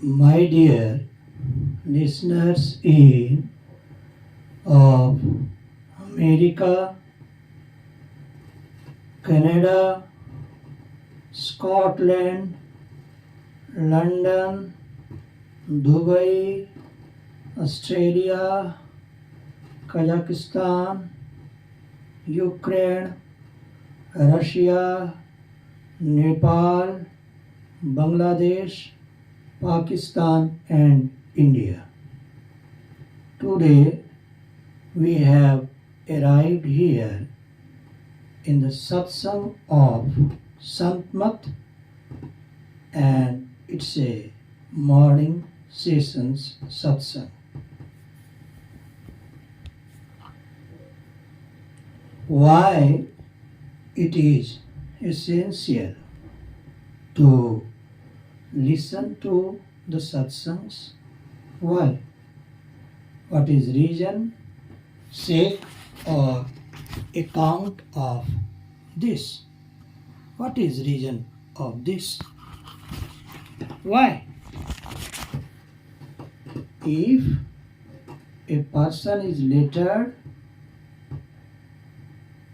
My dear listeners in of America, Canada, Scotland, London, Dubai, Australia, Kazakhstan, Ukraine, Russia, Nepal, Bangladesh, Pakistan and India. Today we have arrived here in the satsang of Santmat, and it's a morning sessions satsang. Why it is essential to listen to the satsangs? Why? What is reason, sake or account of this? What is reason of this? Why? If a person is lettered,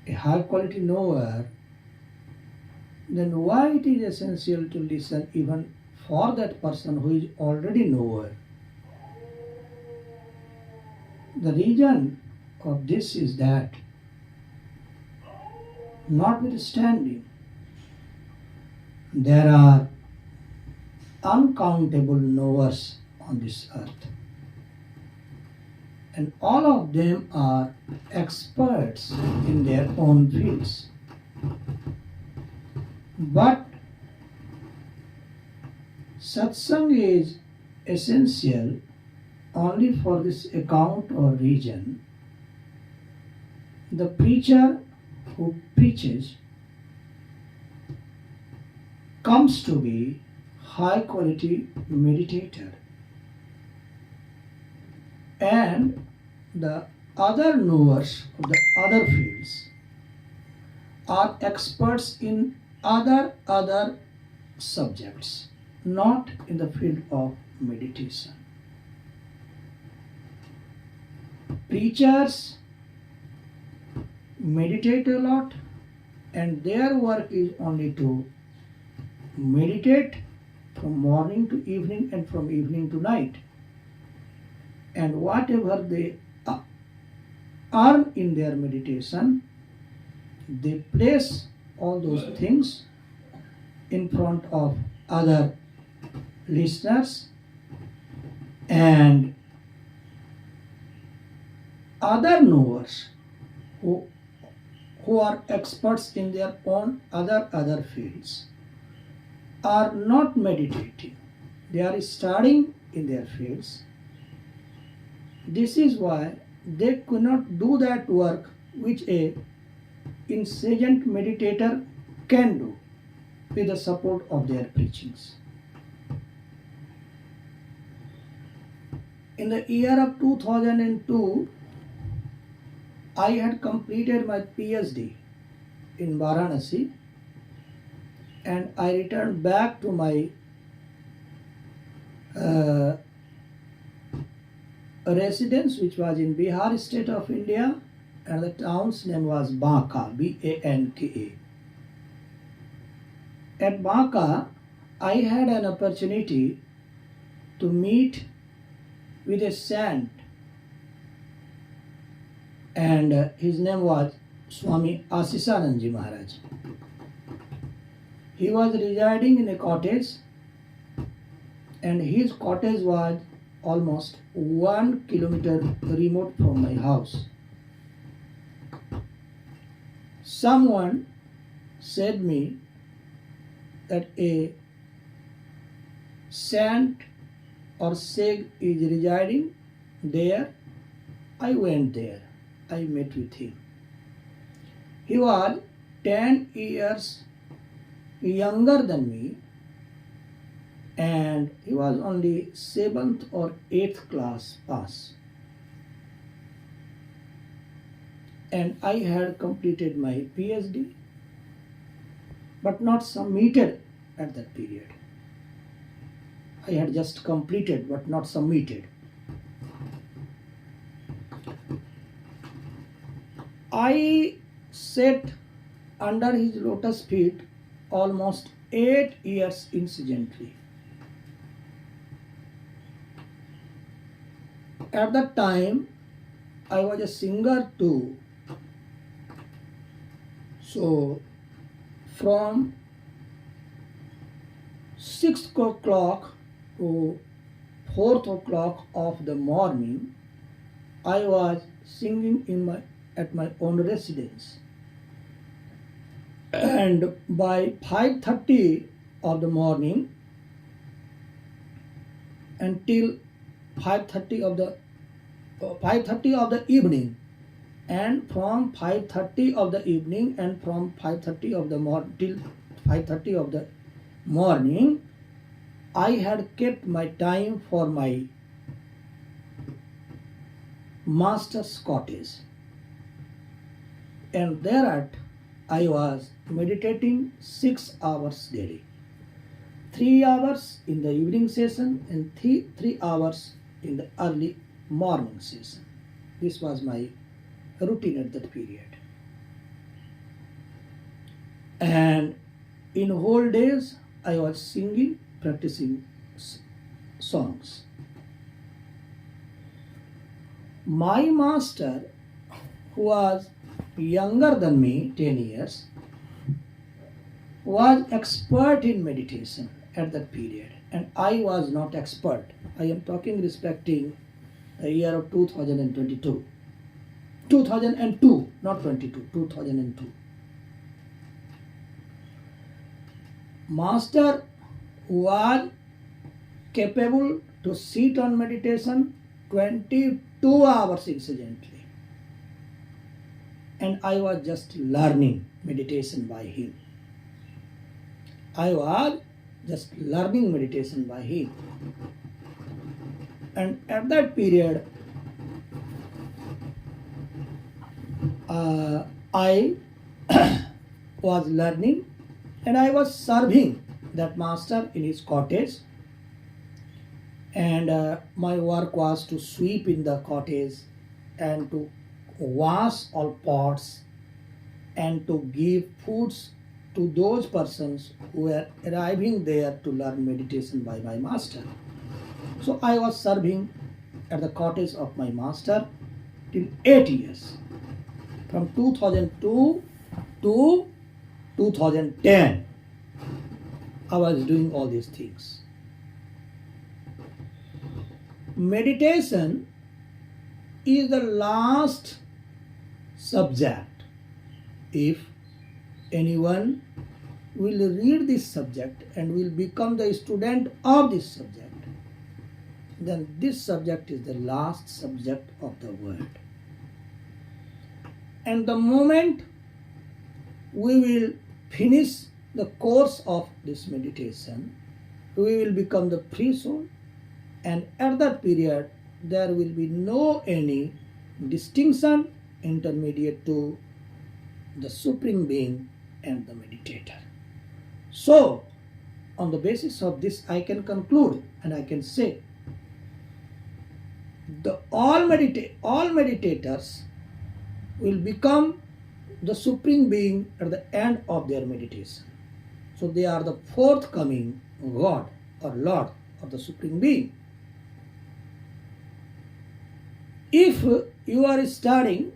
a high quality knower, then why it is essential to listen even for that person who is already knower? The reason of this is that notwithstanding there are uncountable knowers on this earth, and all of them are experts in their own fields. But satsang is essential only for this account or reason. The preacher who preaches comes to be high quality meditator, and the other knowers of the other fields are experts in other subjects, not in the field of meditation. Preachers meditate a lot, and their work is only to meditate from morning to evening and from evening to night. And whatever they earn in their meditation, they place all those things in front of other listeners, and other knowers who are experts in their own other fields are not meditating. They are studying in their fields. This is why they could not do that work which a incessant meditator can do with the support of their preachings. In the year of 2002, I had completed my PhD in Varanasi, and I returned back to my residence, which was in Bihar state of India, and the town's name was Banka, Banka. At Banka, I had an opportunity to meet with a saint, and his name was Swami Asishanandji Maharaj. He was residing in a cottage, and his cottage was almost 1 kilometer remote from my house. Someone said me that a saint or sage is residing there. I went there. I met with him. He was 10 years younger than me, and he was only 7th or 8th class pass. And I had completed my PhD, but not submitted at that period. I had just completed but not submitted. I sat under his lotus feet almost 8 years incidentally. At that time, I was a singer too. So, from 6 o'clock to 4 o'clock of the morning, I was singing at my own residence. And by 5:30 of the morning until 5:30 of the evening, and from 5:30 of the evening and from 5:30 of the morning till 5:30 of the morning, I had kept my time for my master's cottage, and thereat I was meditating 6 hours daily, 3 hours in the evening session and 3 hours in the early morning session. This was my routine at that period. And in whole days I was singing, practicing songs. My master, who was younger than me 10 years, was expert in meditation at that period, and I was not expert. I am talking respecting the year of 2022. 2002, not 22, 2002. Master was capable to sit on meditation 22 hours incidentally, and I was just learning meditation by him. I was just learning meditation by him. And at that period, I was learning, and I was serving that master in his cottage, and my work was to sweep in the cottage and to wash all pots and to give foods to those persons who were arriving there to learn meditation by my master. So I was serving at the cottage of my master till 8 years, from 2002 to 2010. I was doing all these things. Meditation is the last subject. If anyone will read this subject and will become the student of this subject, then this subject is the last subject of the world. And the moment we will finish the course of this meditation, we will become the free soul, and at that period there will be no any distinction intermediate to the Supreme Being and the meditator. So, on the basis of this, I can conclude and I can say all meditators will become the Supreme Being at the end of their meditation. So they are the forthcoming God or Lord of the Supreme Being. If you are studying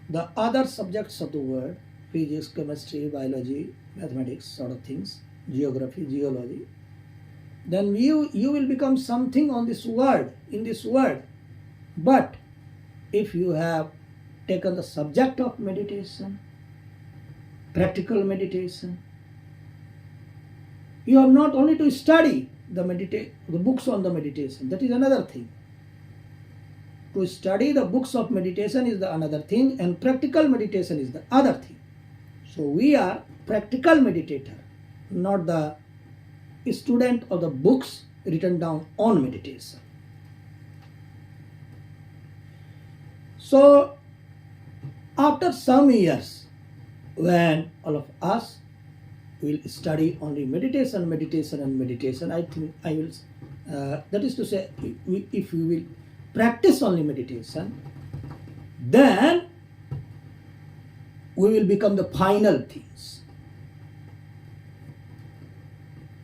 the other subjects of the world, physics, chemistry, biology, mathematics, sort of things, geography, geology, then you will become something on this world, in this world. But if you have taken the subject of meditation, practical meditation, you have not only to study the books on the meditation, that is another thing. To study the books of meditation is the another thing, and practical meditation is the other thing. So we are practical meditator, not the student of the books written down on meditation. So after some years, when all of us will study only meditation, meditation and meditation, I think I will, that is to say, if we will practice only meditation, then we will become the final things.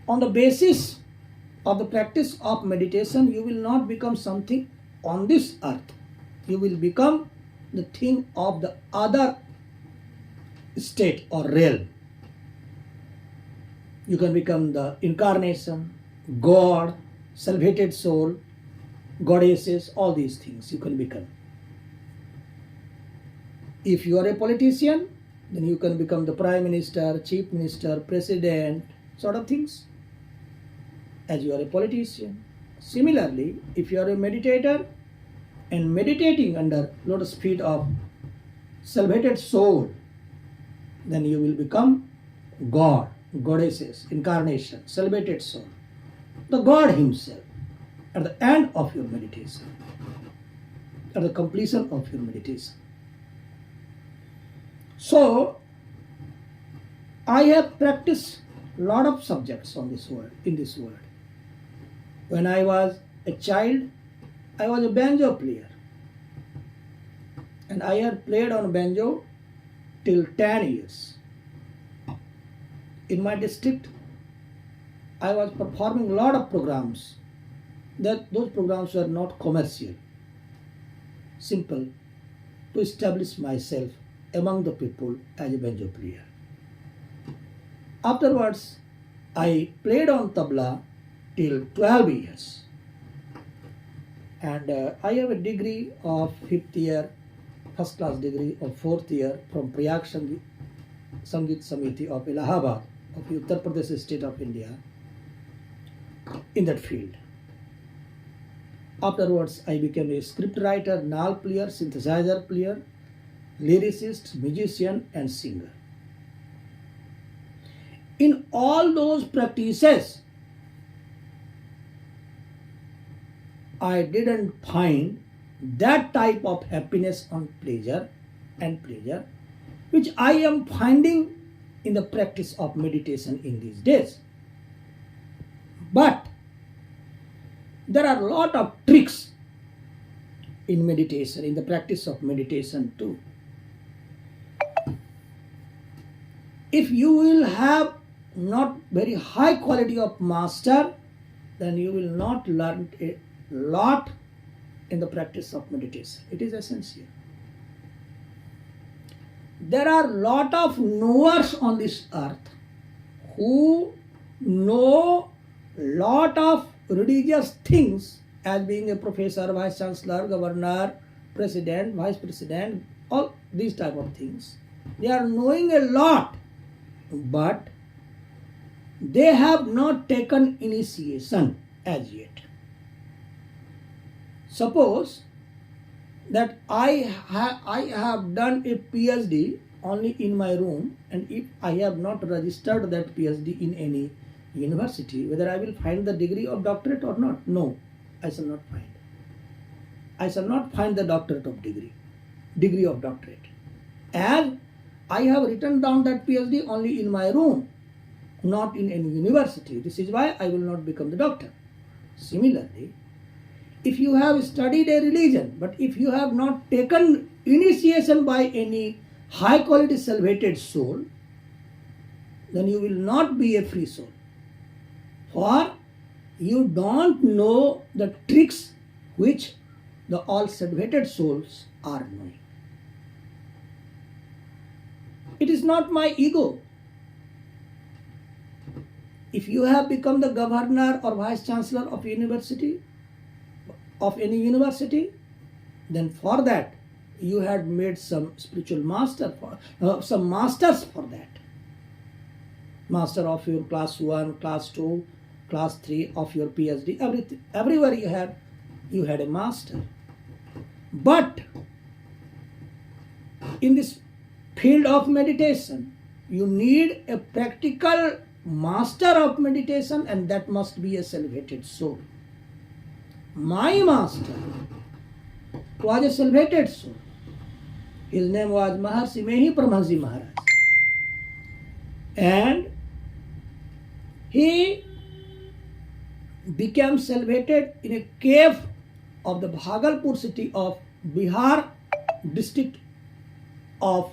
On the basis of the practice of meditation, you will not become something on this earth. You will become the thing of the other state or realm. You can become the incarnation, God, self-hated soul, goddesses, all these things you can become. If you are a politician, then you can become the prime minister, chief minister, president, sort of things, as you are a politician. Similarly, if you are a meditator and meditating under lotus feet of self-hated soul, then you will become God, goddesses, incarnation, self-hated soul, the God himself, at the end of your meditation, at the completion of your meditation. So, I have practiced a lot of subjects on this world, in this world. When I was a child, I was a banjo player. And I had played on banjo till 10 years. In my district, I was performing a lot of programs. Those programs were not commercial. Simple, to establish myself among the people as a banjo player. Afterwards, I played on tabla till 12 years. And I have a degree of 5th year, first class degree of 4th year from Prayag Sangeet Samiti of Allahabad, of Uttar Pradesh state of India, in that field. Afterwards, I became a script writer, naal player, synthesizer player, lyricist, musician and singer. In all those practices, I didn't find that type of happiness and pleasure which I am finding in the practice of meditation in these days. But there are a lot of tricks in meditation, in the practice of meditation too. If you will have not very high quality of master, then you will not learn a lot in the practice of meditation. It is essential. There are a lot of knowers on this earth who know lot of religious things, as being a professor, vice chancellor, governor, president, vice president, all these type of things. They are knowing a lot, but they have not taken initiation as yet. Suppose that I have done a PhD only in my room, and if I have not registered that PhD in any university, whether I will find the degree of doctorate or not? No, I shall not find. I shall not find the doctorate of degree of doctorate. And I have written down that PhD only in my room, not in any university. This is why I will not become the doctor. Similarly, if you have studied a religion, but if you have not taken initiation by any high quality self-hated soul, then you will not be a free soul. For you don't know the tricks which the all self-hated souls are knowing. It is not my ego. If you have become the governor or vice chancellor of university, of any university, then for that you had made some spiritual master for some masters for that. Master of your class 1, class 2, class 3 of your PhD, everything. Everywhere you had a master. But in this field of meditation, you need a practical master of meditation, and that must be a self-hated soul. My master was a self-hated soul. His name was Maharshi, may he paramhàns Maharaj. And He became celebrated in a cave of the Bhagalpur city of Bihar district of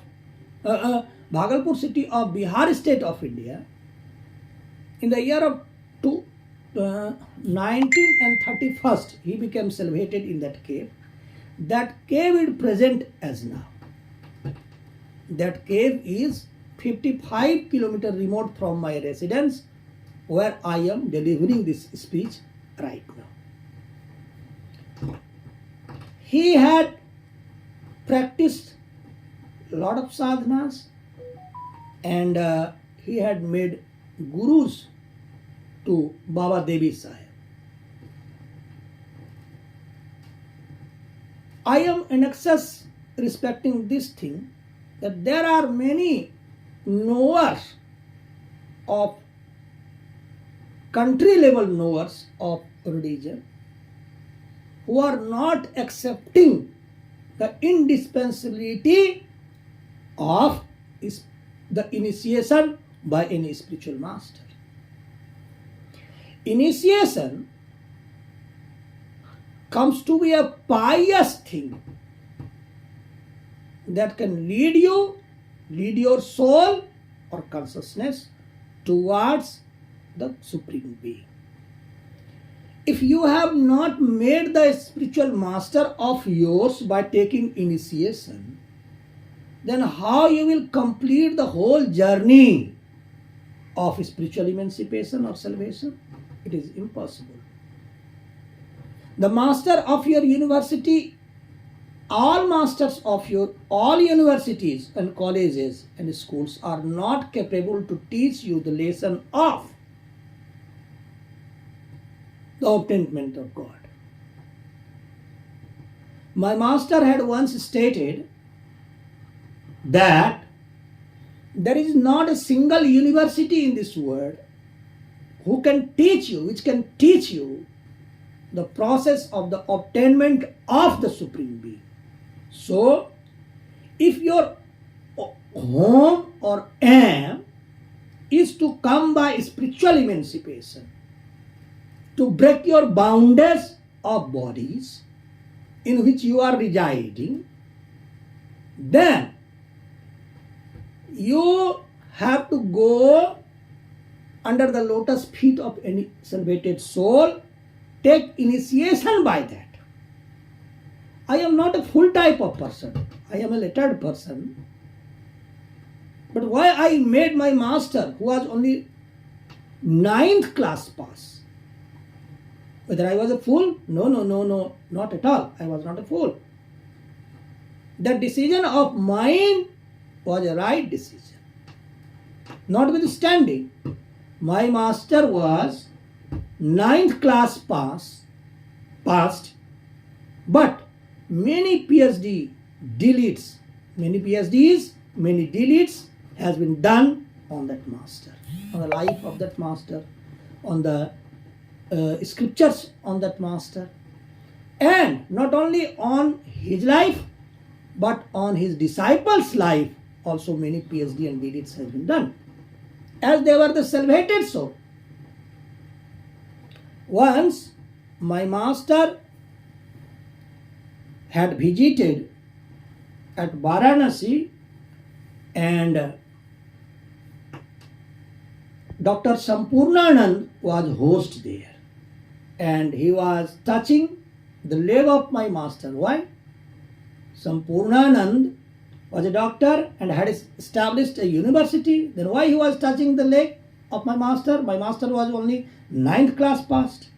Bhagalpur city of Bihar state of India in the year of 1931. He became celebrated in that cave. That cave is present as now. That cave is 55 kilometers remote from my residence, where I am delivering this speech right now. He had practiced a lot of sadhanas, and he had made gurus to Baba Devi Sahib. I am in excess respecting this thing, that there are many knowers of country level knowers of religion who are not accepting the indispensability of the initiation by any spiritual master. Initiation comes to be a pious thing that can lead your soul or consciousness towards the Supreme Being. If you have not made the spiritual master of yours by taking initiation, then how you will complete the whole journey of spiritual emancipation or salvation? It is impossible. The master of your university, all masters of all universities and colleges and schools are not capable to teach you the lesson of the obtainment of God. My master had once stated that there is not a single university in this world which can teach you the process of the obtainment of the Supreme Being. So, if your home or aim is to come by spiritual emancipation, to break your boundaries of bodies in which you are residing, then you have to go under the lotus feet of any salvated soul, take initiation by that. I am not a full type of person. I am a lettered person. But why I made my master, who was only 9th class pass? Whether I was a fool? No, not at all. I was not a fool. The decision of mine was a right decision. Notwithstanding, my master was 9th class passed, but many PhDs, many deletes has been done on that master, on the life of that master, on the scriptures on that master, and not only on his life, but on his disciples' life also many PhD and deletes has been done, as they were the salvated soul. Once my master had visited at Varanasi, and Dr. Sampurnanand was host there, and he was touching the leg of my master. Why? Sampurnanand was a doctor and had established a university. Then why he was touching the leg of my master? My master was only 9th class passed.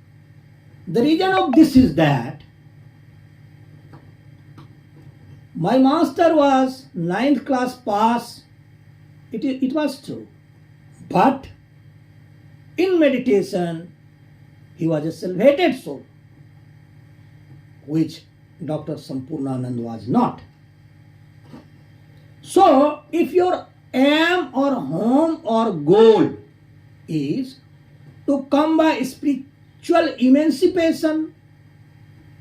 The reason of this is that my master was 9th class pass. It was true. But in meditation, he was a salvated soul, which Dr. Sampurnanand was not. So, if your aim or home or goal is to come by spiritual emancipation,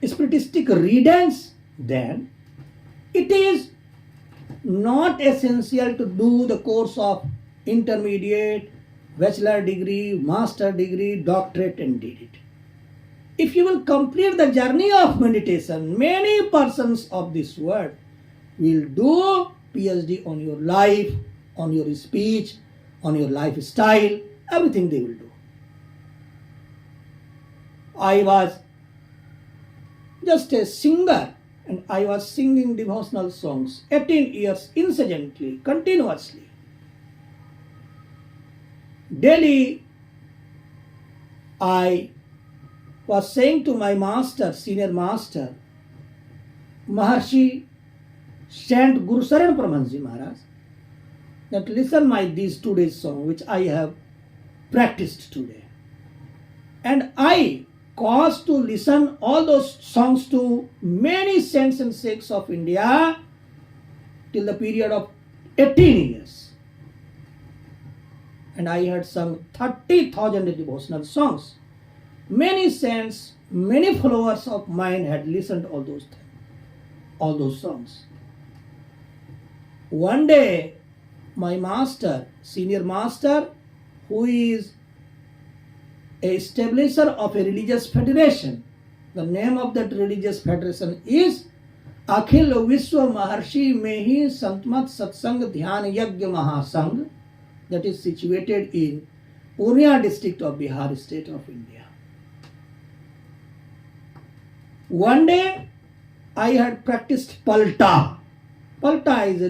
spiritistic riddance, then it is not essential to do the course of intermediate, bachelor degree, master degree, doctorate and did it. If you will complete the journey of meditation, many persons of this world will do PhD on your life, on your speech, on your lifestyle, everything they will do. I was just a singer and I was singing devotional songs 18 years incessantly, continuously. Daily, I was saying to my master, senior master, Maharshi, Saint Guru Saran Paramhàns Maharaj, that listen my these today's song which I have practiced today. And I caused to listen all those songs to many saints and sheikhs of India till the period of 18 years. And I had sung 30,000 devotional songs. Many saints, many followers of mine had listened all those things, all those songs. One day, my master, senior master, who is a establisher of a religious federation, the name of that religious federation is Akhil Vishwa Maharshi Mehi Santmat Satsang Dhyan Yajna Mahasangh, that is situated in Purnia district of Bihar state of India. One day I had practiced palta. Palta is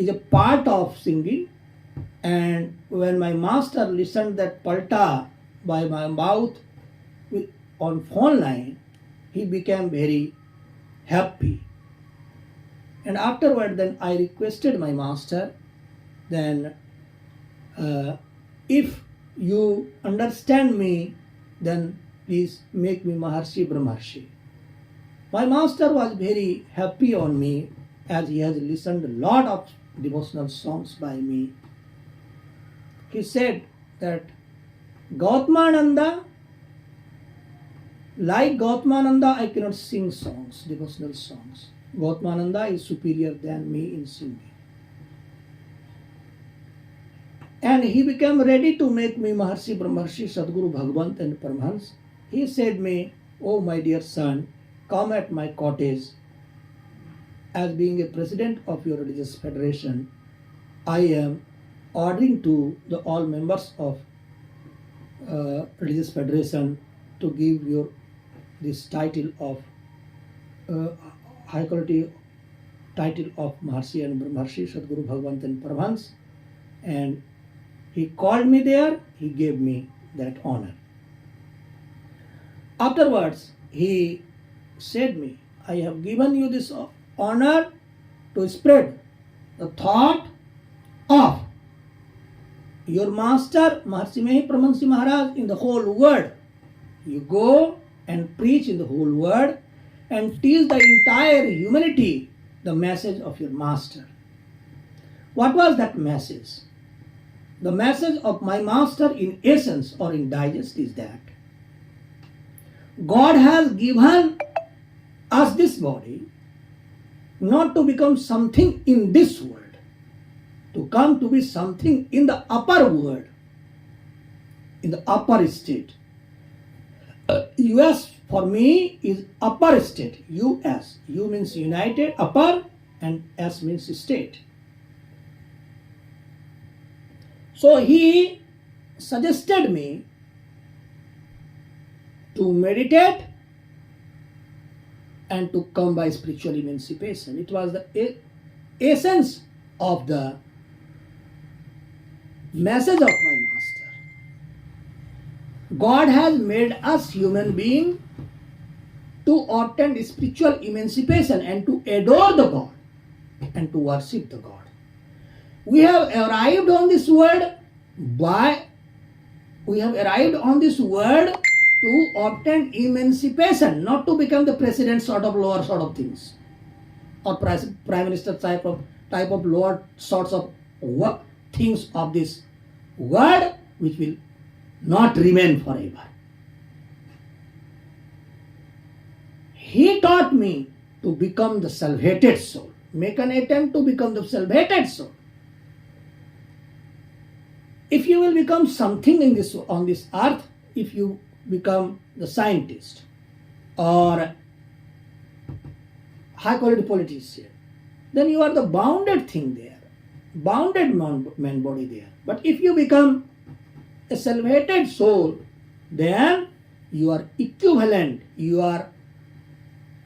a part of singing, and when my master listened that palta by my mouth on phone line, he became very happy. And afterward then I requested my master, then if you understand me, then please make me Maharshi Brahmaharshi. My master was very happy on me as he has listened a lot of devotional songs by me. He said that Gautamananda, like Gautamananda, I cannot sing songs, devotional songs. Gautamananda is superior than me in singing. And he became ready to make me Maharshi Brahmaharshi, Sadguru Bhagwant and Paramhans. He said me, oh my dear son, come at my cottage. As being a president of your religious federation, I am ordering to all members of religious federation to give you this title of high quality title of Maharshi and Brahmaharshi, Sadguru Bhagwant and Paramhans. And he called me there, he gave me that honor. Afterwards, he said me, I have given you this honor to spread the thought of your master, Maharshi Mehi Paramhàns Maharaj, in the whole world. You go and preach in the whole world and teach the entire humanity the message of your master. What was that message? The message of my master in essence or in digest is that God has given us this body not to become something in this world, to come to be something in the upper world, in the upper state. US for me is upper state, US. U means united, upper, and S means state. So he suggested me to meditate and to come by spiritual emancipation. It was the essence of the message of my master. God has made us human beings to obtain spiritual emancipation and to adore the God and to worship the God. We have arrived on this world to obtain emancipation, not to become the president sort of lower sort of things, or prime minister type of lower sorts of things of this world which will not remain forever. He taught me to become the self-hated soul, make an attempt to become the self-hated soul. If you will become something in this on this earth, if you become the scientist or high quality politician, then you are the bounded thing there, bounded man body there. But if you become a salvated soul, then you are equivalent, you are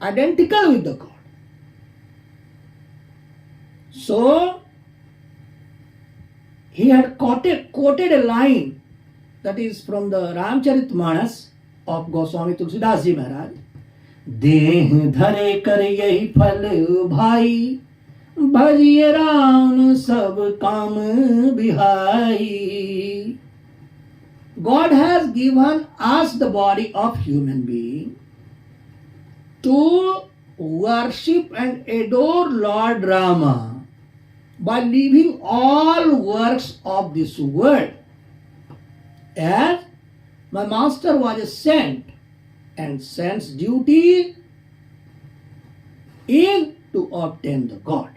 identical with the God. So he had quoted a line that is from the Ramcharitmanas of Goswami Tulsidas Ji Maharaj. देह धरे कर यही फल भाई, भजिए राम सब काम बिहाई. God has given us the body of human being to worship and adore Lord Rama by leaving all works of this world. As my master was a saint, and saint's duty is to obtain the God.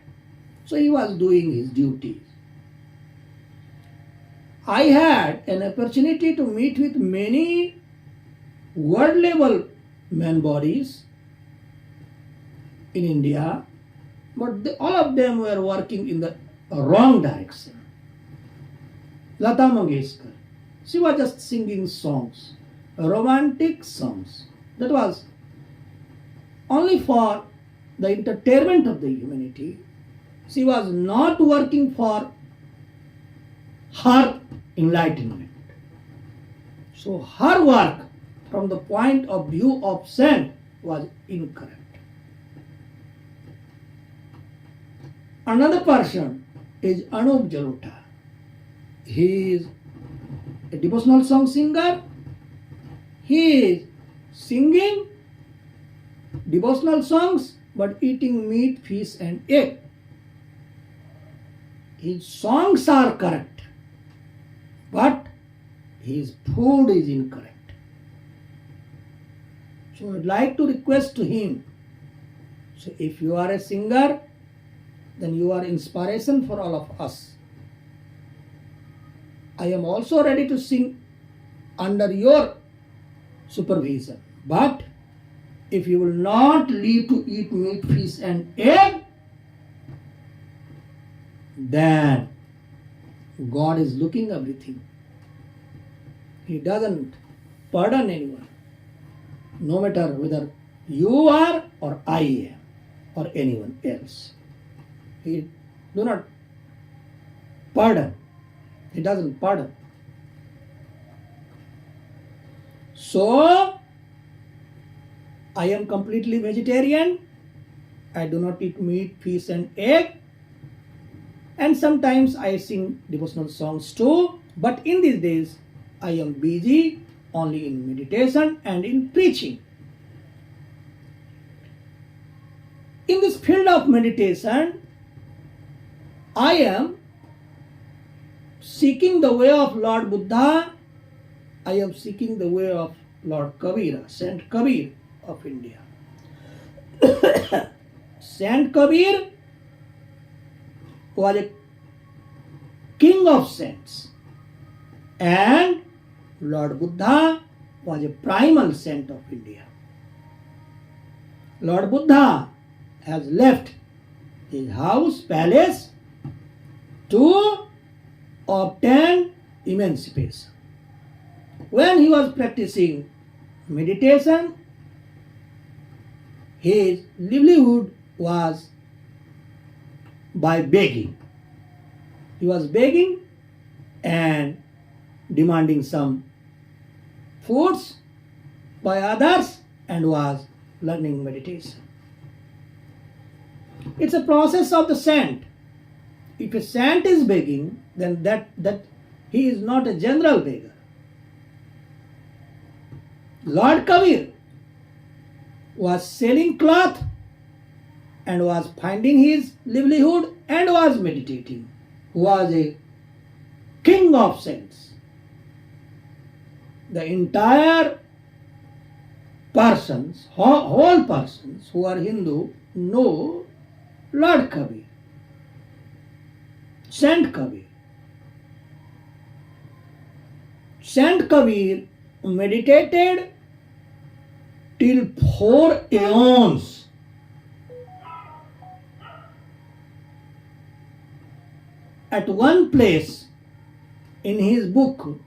So he was doing his duties. I had an opportunity to meet with many world level man bodies in India, but all of them were working in the wrong direction. Lata Mangeshkar, she was just singing songs, romantic songs. That was only for the entertainment of the humanity. She was not working for her enlightenment. So her work from the point of view of saint was incorrect. Another person is Anup Jalota. He is a devotional song singer. He is singing devotional songs but eating meat, fish and egg. His songs are correct, but his food is incorrect. So I'd like to request to him, so if you are a singer, then you are inspiration for all of us. I am also ready to sing under your supervision. But if you will not leave to eat meat, fish and egg, then God is looking everything. He doesn't pardon anyone, no matter whether you are or I am or anyone else. He do not pardon. He doesn't pardon. So I am completely vegetarian. I do not eat meat, fish and egg. And sometimes I sing devotional songs too. But in these days, I am busy only in meditation and in preaching. In this field of meditation, I am seeking the way of Lord Buddha. I am seeking the way of Lord Kabir, Saint Kabir of India. Saint Kabir was a king of saints, and Lord Buddha was a primal saint of India. Lord Buddha has left his house, palace, to obtain emancipation. When he was practicing meditation, his livelihood was by begging. He was begging and demanding some foods by others and was learning meditation. It's a process of the saint. If a saint is begging, then that he is not a general beggar. Lord Kabir was selling cloth and was finding his livelihood and was meditating. Was a king of saints. The entire persons, whole persons who are Hindu know Lord Kabir, Saint Kabir. Saint Kabir meditated till 4 aeons. At one place in his book,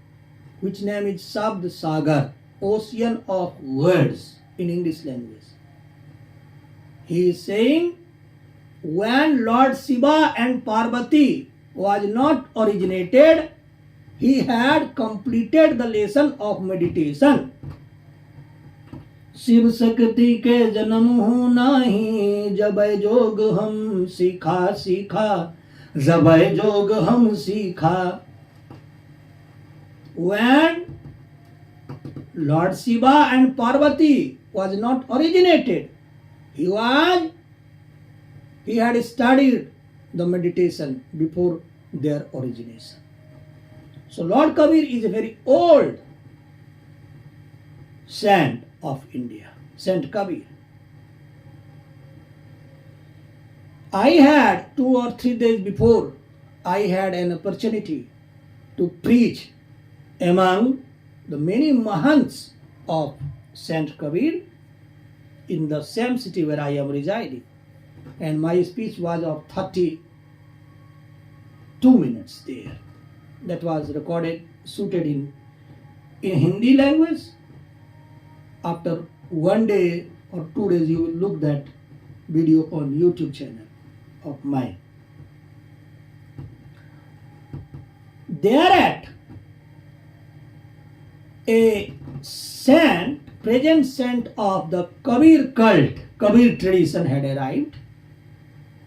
which name is Sabd Sagar, Ocean of Words in English language, he is saying, when Lord Shiva and Parvati was not originated, he had completed the lesson of meditation. Shiv Shakti के जन्म हो नाही, जब जोग हम सीखा सीखा, जब जोग हम सीखा. When Lord Shiva and Parvati was not originated, he had studied the meditation before their origination. So Lord Kabir is a very old saint of India, Saint Kabir. I had 2 or 3 days before, I had an opportunity to preach among the many Mahants of Saint Kabir in the same city where I am residing. And my speech was of 32 minutes there. That was recorded, shooted in Hindi language. After 1 day or 2 days, you will look that video on YouTube channel of mine. Thereat, a saint, present saint of the Kabir cult, Kabir tradition had arrived.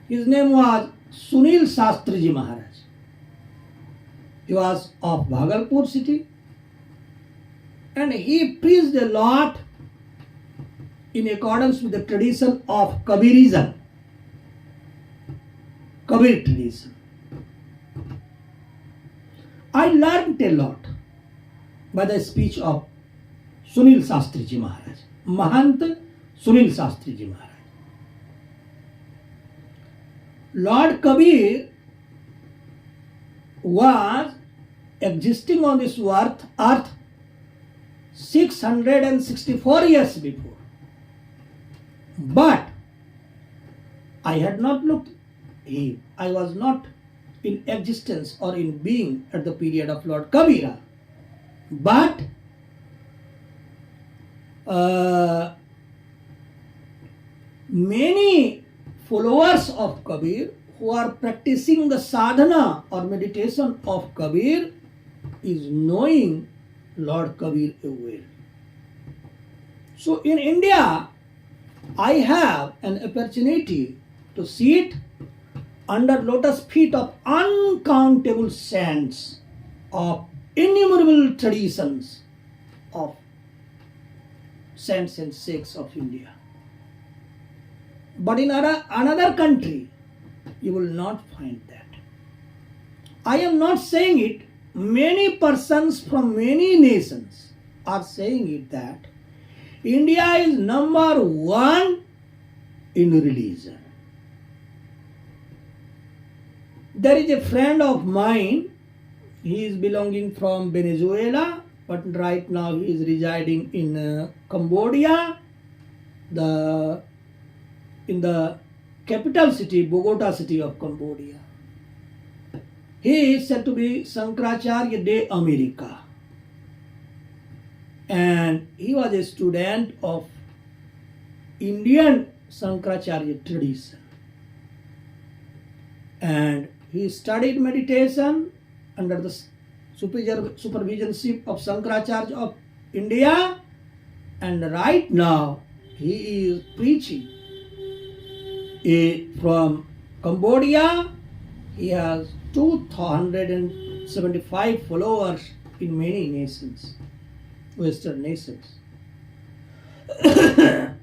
His name was Sunil Shastriji Maharaj. He was of Bhagalpur city, and he preached a lot in accordance with the tradition of Kabirism, Kabir tradition. I learned a lot by the speech of Sunil Shastriji Maharaj, Mahant Sunil Shastriji Maharaj. Lord Kabir was existing on this earth 664 years before. But I had not looked him. I was not in existence or in being at the period of Lord Kabir. But many followers of Kabir who are practicing the sadhana or meditation of Kabir is knowing Lord Kabir well. So in India, I have an opportunity to sit under lotus feet of uncountable saints of innumerable traditions of saints and sects of India. But in another country, you will not find that. I am not saying it. Many persons from many nations are saying it that India is number 1 in religion. There is a friend of mine. He is belonging from Venezuela, but right now he is residing in Cambodia, in the capital city, Bogota city of Cambodia. He is said to be Sankaracharya de America. And he was a student of Indian Sankaracharya tradition. And he studied meditation under the supervisionship of Sankaracharya of India. And right now he is preaching from Cambodia. He has 275 followers in many nations, Western nations.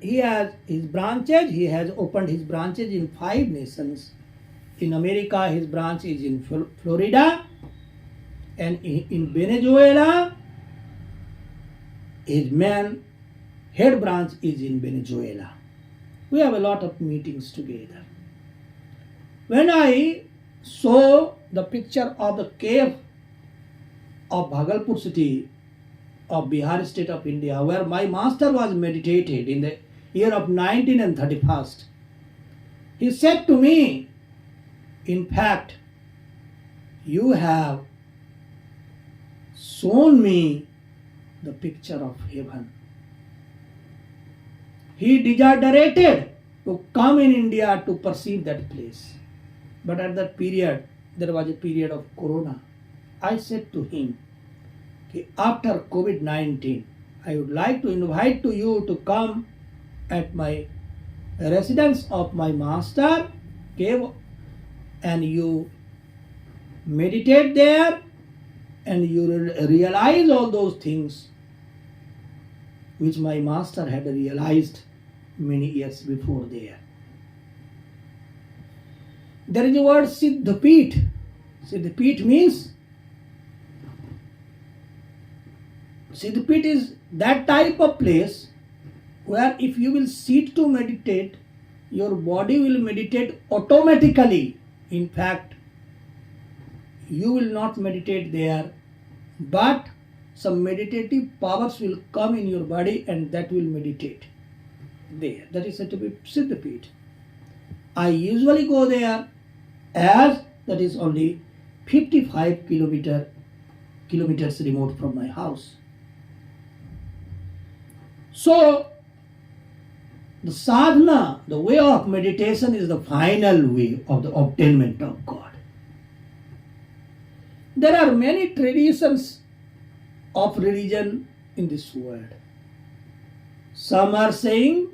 He has his branches. He has opened his branches in 5 nations. In America, his branch is in Florida, and in Venezuela, his main head branch is in Venezuela. We have a lot of meetings together. When I saw the picture of the cave of Bhagalpur city of Bihar state of India, where my master was meditated in the year of 1931. He said to me, in fact, you have shown me the picture of heaven. He desiderated to come in India to perceive that place. But at that period, there was a period of Corona. I said to him, after COVID-19, I would like to invite to you to come at my residence of my master cave, and you meditate there and you will realize all those things which my master had realized many years before there. There is a word Siddhapit. Siddhapit means, Siddhapit is that type of place where if you will sit to meditate, your body will meditate automatically. In fact, you will not meditate there, but some meditative powers will come in your body and that will meditate there. That is said to be Siddhapit. I usually go there as that is only 55 kilometers remote from my house. So, the sadhana, the way of meditation is the final way of the obtainment of God. There are many traditions of religion in this world. Some are saying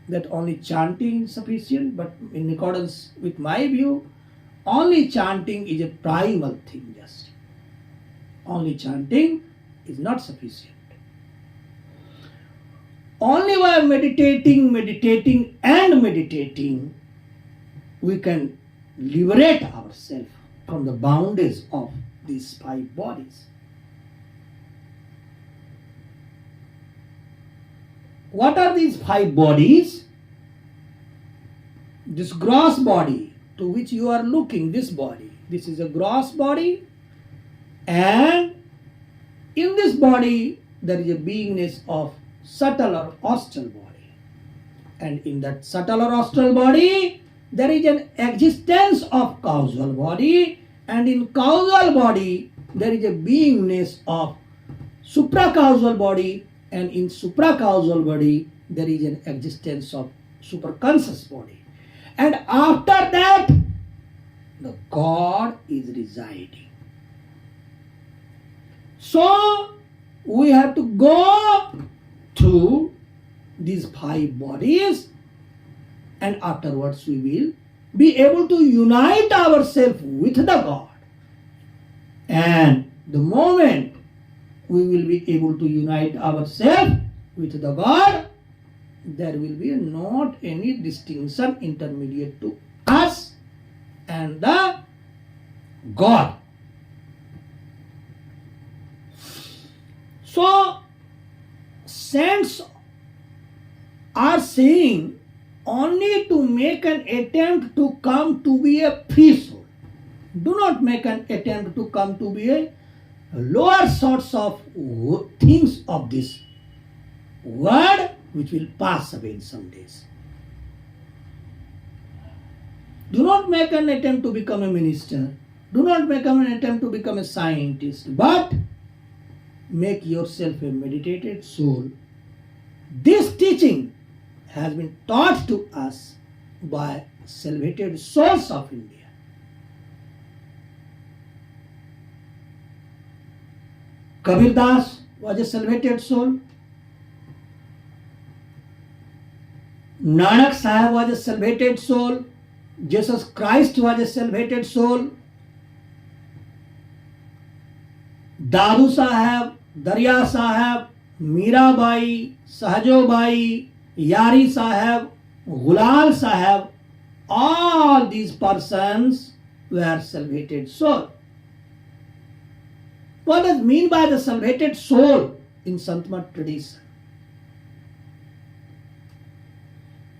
that only chanting is sufficient, but in accordance with my view, only chanting is a primal thing just. Only chanting is not sufficient. Only by meditating, we can liberate ourselves from the boundaries of these five bodies. What are these five bodies? This gross body to which you are looking, this body. This is a gross body, and in this body there is a beingness of subtle or astral body. And in that subtle or astral body, there is an existence of causal body, and in causal body, there is a beingness of supracausal body, and in supracausal body, there is an existence of superconscious body. And after that, the God is residing. So, we have to go through these five bodies, and afterwards we will be able to unite ourselves with the God. And the moment we will be able to unite ourselves with the God, there will be not any distinction intermediate to us and the God. So, saints are saying only to make an attempt to come to be a free soul. Do not make an attempt to come to be a lower sorts of things of this world which will pass away in some days. Do not make an attempt to become a minister. Do not make an attempt to become a scientist, but make yourself a meditated soul. This teaching has been taught to us by salvated souls of India. Kabir Das was a salvated soul. Nanak Sahib was a salvated soul. Jesus Christ was a salvated soul. Dadu Sahib, Darya Sahib, Mirabai, Sahajobai, Yari Sahib, Gulal Sahib, all these persons were salvated souls. What does mean by the salvated soul in Santmat tradition?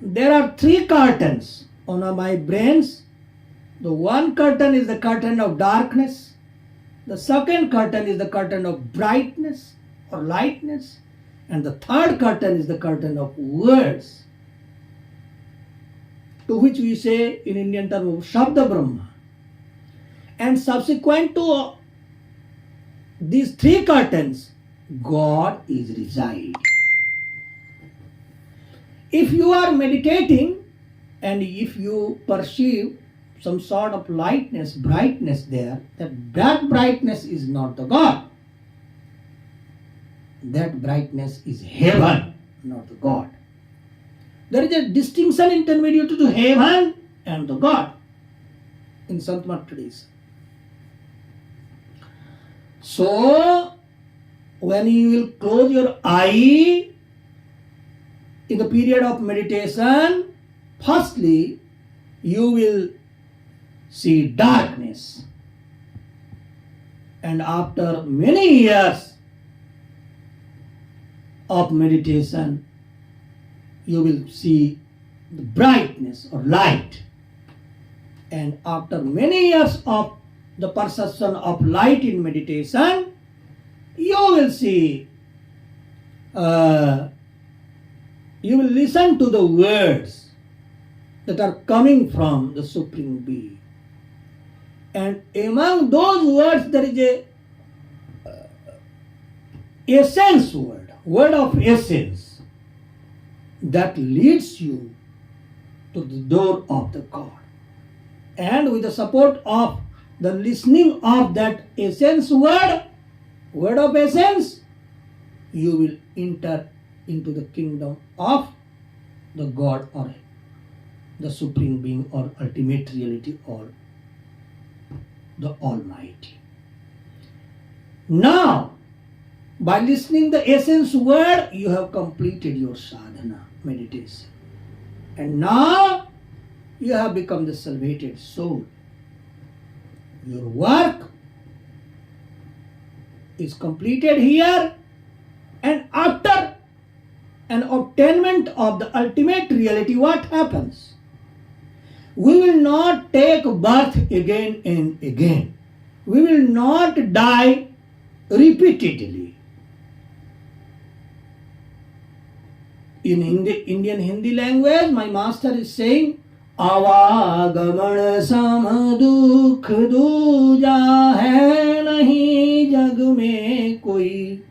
There are three curtains on my brains. The one curtain is the curtain of darkness. The second curtain is the curtain of brightness. or lightness. And the third curtain is the curtain of words, to which we say in Indian term of Shabda Brahma. And subsequent to these three curtains, God is reside. If you are meditating and if you perceive some sort of lightness, brightness there, that brightness is not the God. That brightness is heaven, not the God. There is a distinction intermediate to heaven and the God in Sant Mat tradition. So, when you will close your eye in the period of meditation, firstly, you will see darkness. And after many years of meditation, you will see the brightness or light. And after many years of the perception of light in meditation, you will see, you will listen to the words that are coming from the Supreme Being. And among those words, there is a essence word of essence that leads you to the door of the God. And with the support of the listening of that essence word of essence, you will enter into the kingdom of the God or the Supreme Being or ultimate reality or the Almighty. Now, by listening the essence word, you have completed your sadhana, meditation. And now, you have become the salvated soul. Your work is completed here, and after an obtainment of the ultimate reality, what happens? We will not take birth again and again. We will not die repeatedly. In Indian Hindi language, my master is saying, आवागमन सम दुख दूजा है नहीं जग में कोई,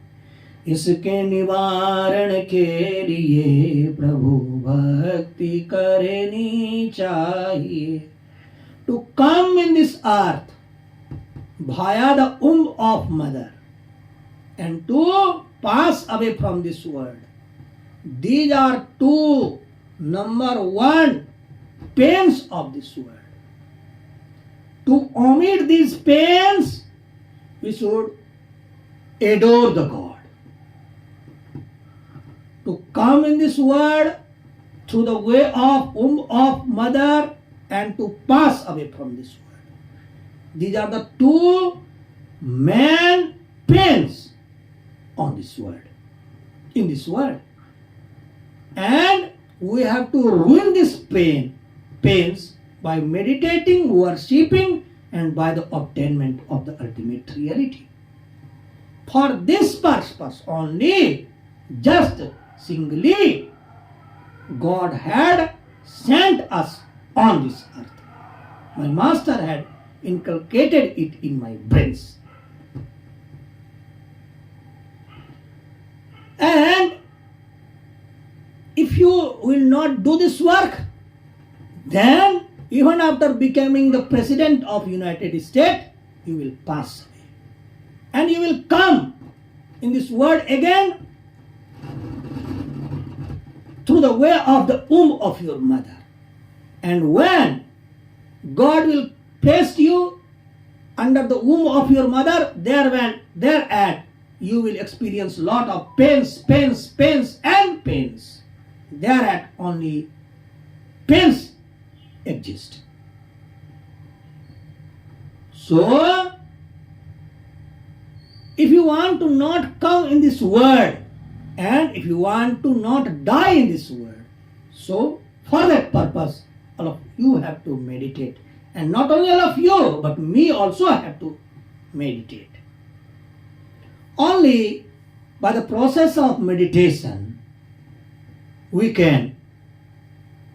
इसके निवारण के लिए प्रभु भक्ति करनी चाहिए. To come in this earth via the womb of mother and to pass away from this world, these are two, number one, pains of this world. To omit these pains, we should adore the God. To come in this world through the way of womb of mother and to pass away from this world. These are the two main pains on this world, in this world. And we have to ruin this pains by meditating, worshipping, and by the obtainment of the ultimate reality. For this purpose only, just singly, God had sent us on this earth. My master had inculcated it in my brains. And if you will not do this work, then even after becoming the President of United States, you will pass away. And you will come in this world again through the way of the womb of your mother. And when God will place you under the womb of your mother, thereat you will experience lot of pains, and pains. Thereat only pains exist. So, if you want to not come in this world, and if you want to not die in this world, so for that purpose, all of you have to meditate. And not only all of you, but me also have to meditate. Only by the process of meditation, we can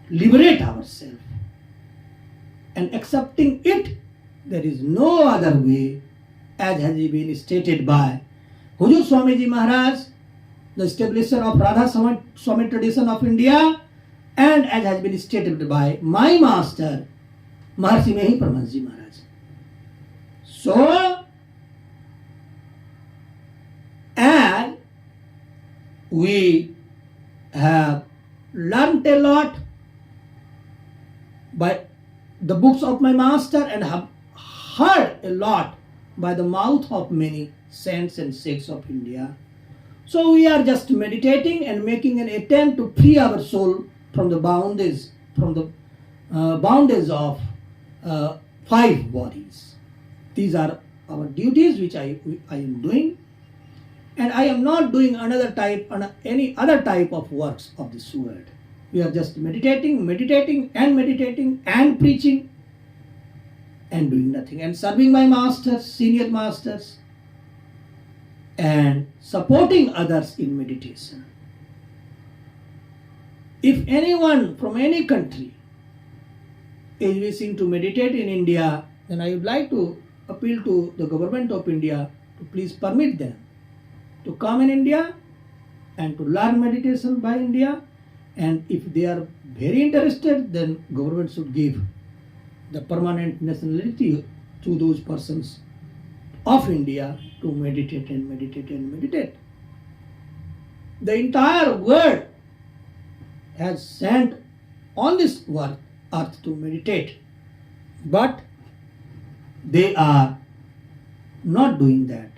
liberate ourselves. And accepting it, there is no other way, as has been stated by Huzur Swamiji Maharaj, the establisher of Radha Swami tradition of India, and as has been stated by my master, Maharshi Mehi Paramhàns Maharaj. So, and we have learnt a lot by the books of my master and have heard a lot by the mouth of many saints and sheikhs of India. So we are just meditating and making an attempt to free our soul from the boundaries, of 5 bodies. These are our duties which I am doing, and I am not doing any other type of works of this world. We are just meditating and preaching and doing nothing and serving my masters, senior masters, and supporting others in meditation. If anyone from any country is wishing to meditate in India, then I would like to appeal to the government of India to please permit them to come in India and to learn meditation by India. And if they are very interested, then government should give the permanent nationality to those persons of India to meditate. The entire world has sent on this earth to meditate, but they are not doing that.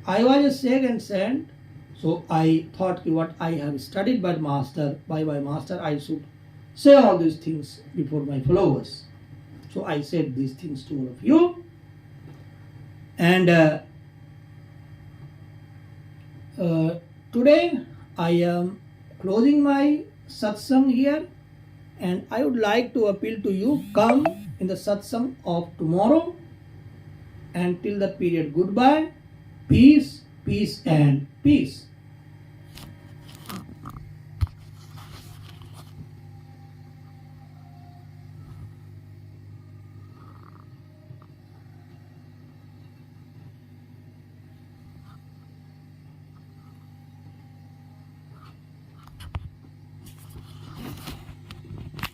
I was a sheikh and saint, so I thought what I have studied by my master, I should say all these things before my followers. So I said these things to all of you. And today I am closing my satsang here, and I would like to appeal to you, come in the satsang of tomorrow. And till that period, goodbye, peace, and peace.